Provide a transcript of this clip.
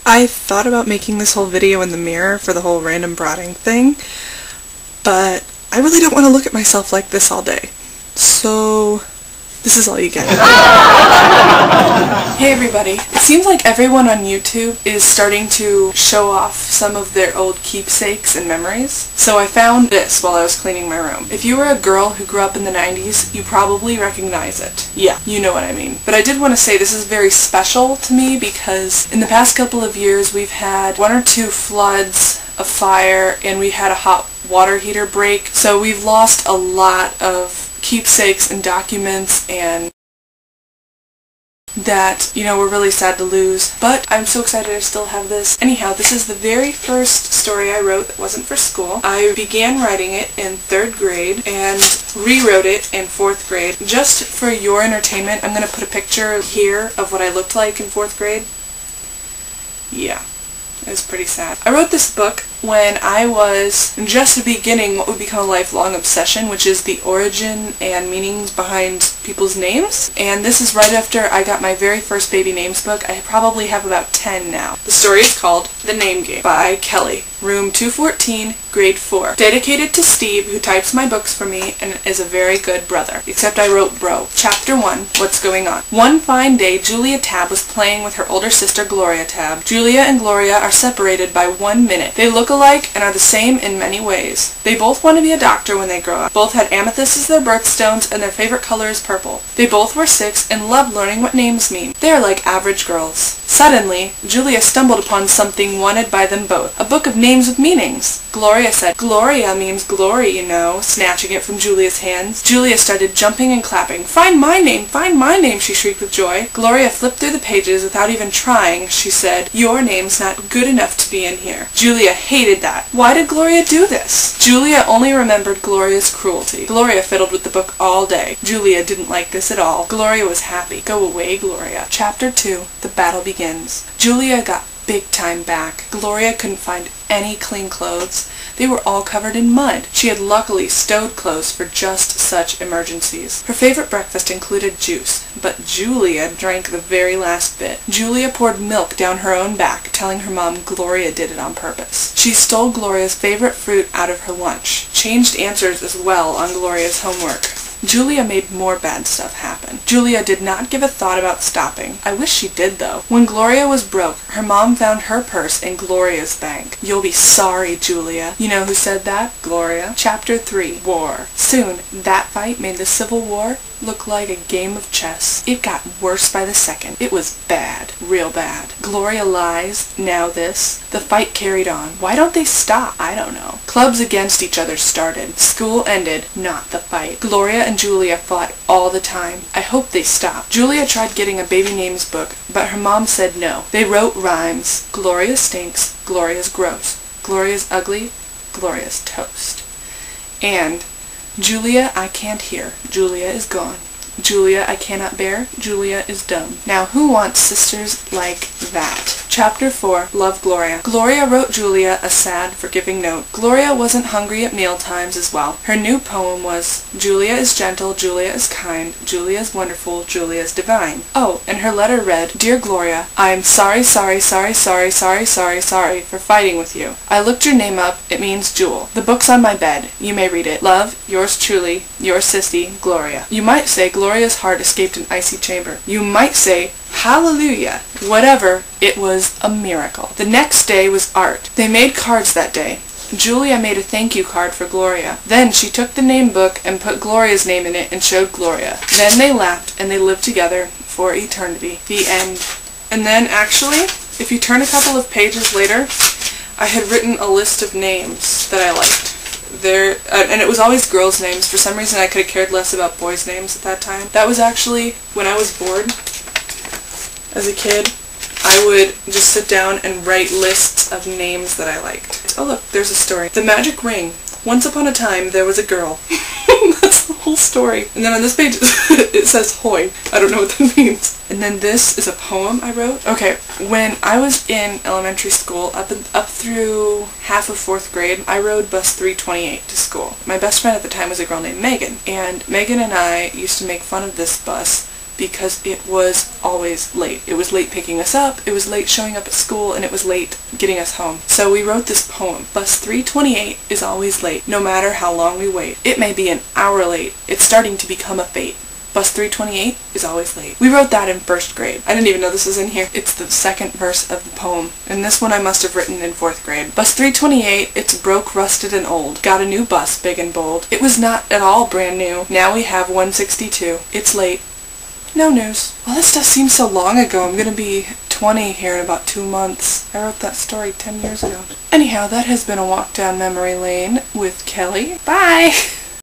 I thought about making this whole video in the mirror for the whole random brooding thing, but I really don't want to look at myself like this all day. So this is all you get. Hey everybody. It seems like everyone on YouTube is starting to show off some of their old keepsakes and memories. So I found this while I was cleaning my room. If you were a girl who grew up in the 90s, you probably recognize it. Yeah, you know what I mean. But I did want to say this is very special to me because in the past couple of years we've had 1 or 2 floods, a fire, and we had a hot water heater break. So we've lost a lot of keepsakes and documents and that, you know, we're really sad to lose. But I'm so excited I still have this. Anyhow, this is the very first story I wrote that wasn't for school. I began writing it in 3rd grade and rewrote it in 4th grade. Just for your entertainment, I'm going to put a picture here of what I looked like in 4th grade. Yeah. It was pretty sad. I wrote this book when I was just beginning what would become a lifelong obsession, which is the origin and meanings behind people's names. And this is right after I got my very first baby names book. I probably have about 10 now. The story is called The Name Game by Kelly, room 214, grade 4. Dedicated to Steve, who types my books for me and is a very good brother. Except I wrote bro. Chapter 1, What's Going On? One fine day, Julia Tab was playing with her older sister Gloria Tab. Julia and Gloria are separated by 1 minute. They look alike and are the same in many ways. They both want to be a doctor when they grow up. Both had amethyst as their birthstones and their favorite color is purple. They both were 6 and loved learning what names mean. They are like average girls. Suddenly, Julia stumbled upon something wanted by them both. A book of names with meanings. Gloria said, "Gloria means glory, you know," snatching it from Julia's hands. Julia started jumping and clapping. "Find my name," she shrieked with joy. Gloria flipped through the pages without even trying. She said, "Your name's not good enough to be in here." Julia hated that. Why did Gloria do this? Julia only remembered Gloria's cruelty. Gloria fiddled with the book all day. Julia didn't like this at all. Gloria was happy. Go away, Gloria. Chapter 2, The Battle Begins. Julia got big time back. Gloria couldn't find any clean clothes. They were all covered in mud. She had luckily stowed clothes for just such emergencies. Her favorite breakfast included juice, but Julia drank the very last bit. Julia poured milk down her own back, telling her mom Gloria did it on purpose. She stole Gloria's favorite fruit out of her lunch, changed answers as well on Gloria's homework. Julia made more bad stuff happen. Julia did not give a thought about stopping. I wish she did, though. When Gloria was broke, her mom found her purse in Gloria's bank. "You'll be sorry, Julia." You know who said that? Gloria. Chapter 3, War. Soon, that fight made the Civil War look like a game of chess. It got worse by the second. It was bad. Real bad. Gloria lies. Now this. The fight carried on. Why don't they stop? I don't know. Clubs against each other started. School ended. Not the fight. Gloria and Julia fought all the time. I hope they stopped. Julia tried getting a baby names book, but her mom said no. They wrote rhymes. Gloria stinks. Gloria's gross. Gloria's ugly. Gloria's toast. And Julia, I can't hear. Julia is gone. Julia, I cannot bear. Julia is dumb. Now who wants sisters like that? Chapter 4, Love Gloria. Gloria wrote Julia a sad, forgiving note. Gloria wasn't hungry at meal times as well. Her new poem was, Julia is gentle, Julia is kind, Julia is wonderful, Julia is divine. Oh, and her letter read, Dear Gloria, I am sorry for fighting with you. I looked your name up. It means Jewel. The book's on my bed. You may read it. Love, yours truly, your sissy, Gloria. You might say Gloria's heart escaped an icy chamber. You might say, Hallelujah! Whatever, it was a miracle. The next day was art. They made cards that day. Julia made a thank you card for Gloria. Then she took the name book and put Gloria's name in it and showed Gloria. Then they laughed and they lived together for eternity. The end. And then actually, if you turn a couple of pages later, I had written a list of names that I liked. And it was always girls' names. For some reason I could have cared less about boys' names at that time. That was actually when I was bored. As a kid, I would just sit down and write lists of names that I liked. Oh look, there's a story. The Magic Ring. Once upon a time, there was a girl. That's the whole story. And then on this page, it says Hoy. I don't know what that means. And then this is a poem I wrote. Okay, when I was in elementary school, up through half of 4th grade, I rode bus 328 to school. My best friend at the time was a girl named Megan. And Megan and I used to make fun of this bus because it was always late. It was late picking us up, it was late showing up at school, and it was late getting us home. So we wrote this poem. Bus 328 is always late, no matter how long we wait. It may be an hour late. It's starting to become a fate. Bus 328 is always late. We wrote that in first grade. I didn't even know this was in here. It's the second verse of the poem. And this one I must have written in 4th grade. Bus 328, it's broke, rusted, and old. Got a new bus, big and bold. It was not at all brand new. Now we have 162. It's late. No news. Well, this stuff seems so long ago. I'm gonna be 20 here in about 2 months. I wrote that story 10 years ago. Anyhow, that has been a walk down memory lane with Kelly. Bye!